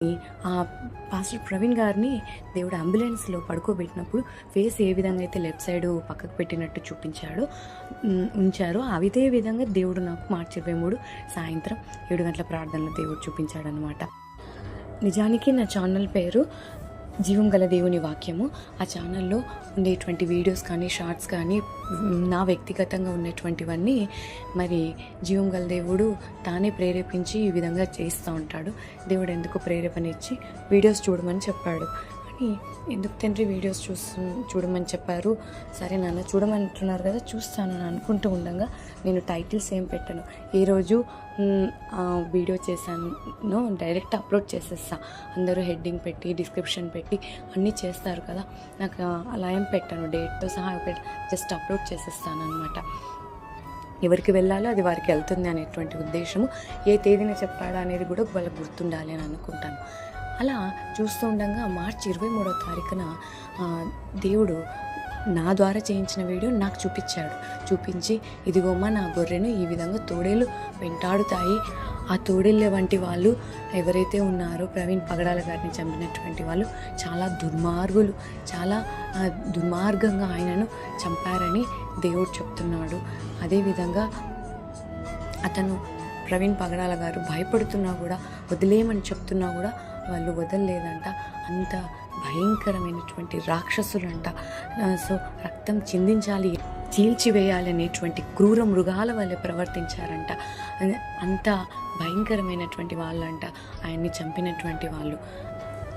ఆ పాస్టర్ ప్రవీణ్ గారిని దేవుడు అంబులెన్స్లో పడుకోబెట్టినప్పుడు ఫేస్ ఏ విధంగా అయితే లెఫ్ట్ సైడ్ పక్కకు పెట్టినట్టు ఉంచారో అదే విధంగా దేవుడు నాకు మార్చి 23 సాయంత్రం 7 గంటల ప్రార్థనలో దేవుడు చూపించాడనమాట. నిజానికి నా ఛానల్ పేరు జీవం గల దేవుని వాక్యము. ఆ ఛానల్లో ఉండేటువంటి వీడియోస్ కానీ షార్ట్స్ కానీ నా వ్యక్తిగతంగా ఉన్నటువంటివన్నీ మరి జీవం గల దేవుడు తానే ప్రేరేపించి ఈ విధంగా చేస్తూ ఉంటాడు. దేవుడు ఎందుకు ప్రేరేపణ ఇచ్చి వీడియోస్ చూడమని చెప్పాడు. అని ఎందుకు తండ్రి వీడియోస్ చూడమని చెప్పారు, సరే నాన్న చూడమంటున్నారు కదా చూస్తాను అని అనుకుంటూ ఉండగా నేను టైటిల్స్ ఏం పెట్టాను. ఈరోజు వీడియో చేశాను డైరెక్ట్ అప్లోడ్ చేసేస్తా. అందరూ హెడ్డింగ్ పెట్టి డిస్క్రిప్షన్ పెట్టి అన్నీ చేస్తారు కదా, నాకు అలా ఏం పెట్టాను, డేట్తో సహా జస్ట్ అప్లోడ్ చేసేస్తాను అనమాట. ఎవరికి వెళ్ళాలో అది వారికి వెళ్తుంది అనేటువంటి ఉద్దేశము. ఏ తేదీన చెప్పాడా అనేది కూడా వాళ్ళకి గుర్తుండాలి అని అనుకుంటాను. అలా చూస్తూ ఉండగా మార్చి 23వ తారీఖున దేవుడు నా ద్వారా చేయించిన వీడియో నాకు చూపించి ఇదిగోమ్మా నా గొర్రెను ఈ విధంగా తోడేలు వెంటాడుతాయి. ఆ తోడేళ్ళ వంటి వాళ్ళు ఎవరైతే ఉన్నారో ప్రవీణ్ పగడాల గారిని చంపినటువంటి వాళ్ళు చాలా దుర్మార్గులు, చాలా దుర్మార్గంగా ఆయనను చంపారని దేవుడు చెప్తున్నాడు. అదేవిధంగా అతను ప్రవీణ్ పగడాల గారు భయపడుతున్నా కూడా వదిలేయమని చెప్తున్నా కూడా వాళ్ళు వదలలేదంట. అంత భయంకరమైనటువంటి రాక్షసులంట. సో రక్తం చిందించాలి, చీల్చివేయాలి అనేటువంటి క్రూర మృగాల వల్లే ప్రవర్తించారంట. అంత భయంకరమైనటువంటి వాళ్ళంట ఆయన్ని చంపినటువంటి వాళ్ళు.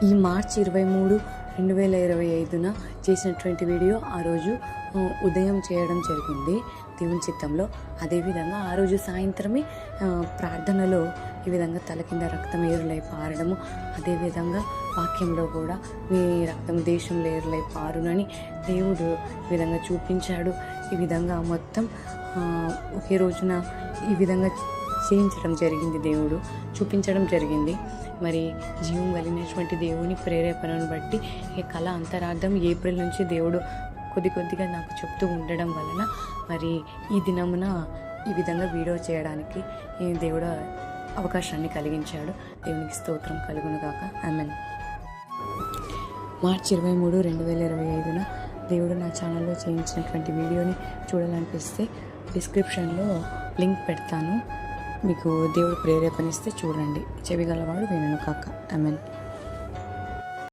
ఈ మార్చి 23, 2025 చేసినటువంటి వీడియో ఆ రోజు ఉదయం చేయడం జరిగింది దేవుని చిత్తంలో. అదేవిధంగా ఆ రోజు సాయంత్రమే ప్రార్థనలో ఈ విధంగా తల కింద రక్తం ఏరులై పారడము, అదేవిధంగా వాక్యంలో కూడా మీ రక్తం దేశంలో ఏరులై పారునని దేవుడు ఈ విధంగా చూపించాడు. ఈ విధంగా మొత్తం ఒకే రోజున ఈ విధంగా చేయించడం జరిగింది, దేవుడు చూపించడం జరిగింది. మరి జీవం కలిగినటువంటి దేవుని ప్రేరేపణను బట్టి ఈ కళ అంతరార్థం ఏప్రిల్ నుంచి దేవుడు కొద్దిగా నాకు చెప్తూ ఉండడం వలన మరి ఈ దినమున ఈ విధంగా వీడియో చేయడానికి దేవుడు అవకాశాన్ని కలిగించాడు. దేవునికి స్తోత్రం కలుగును గాక. ఆమేన్. మార్చి 23, 2025 దేవుడు నా ఛానల్లో చేయించినటువంటి వీడియోని చూడాలనిపిస్తే డిస్క్రిప్షన్లో లింక్ పెడతాను. మీకు దేవుడు ప్రేరేపణిస్తే చూడండి. చెవి గలవాడు వినును కాక. ఆమేన్.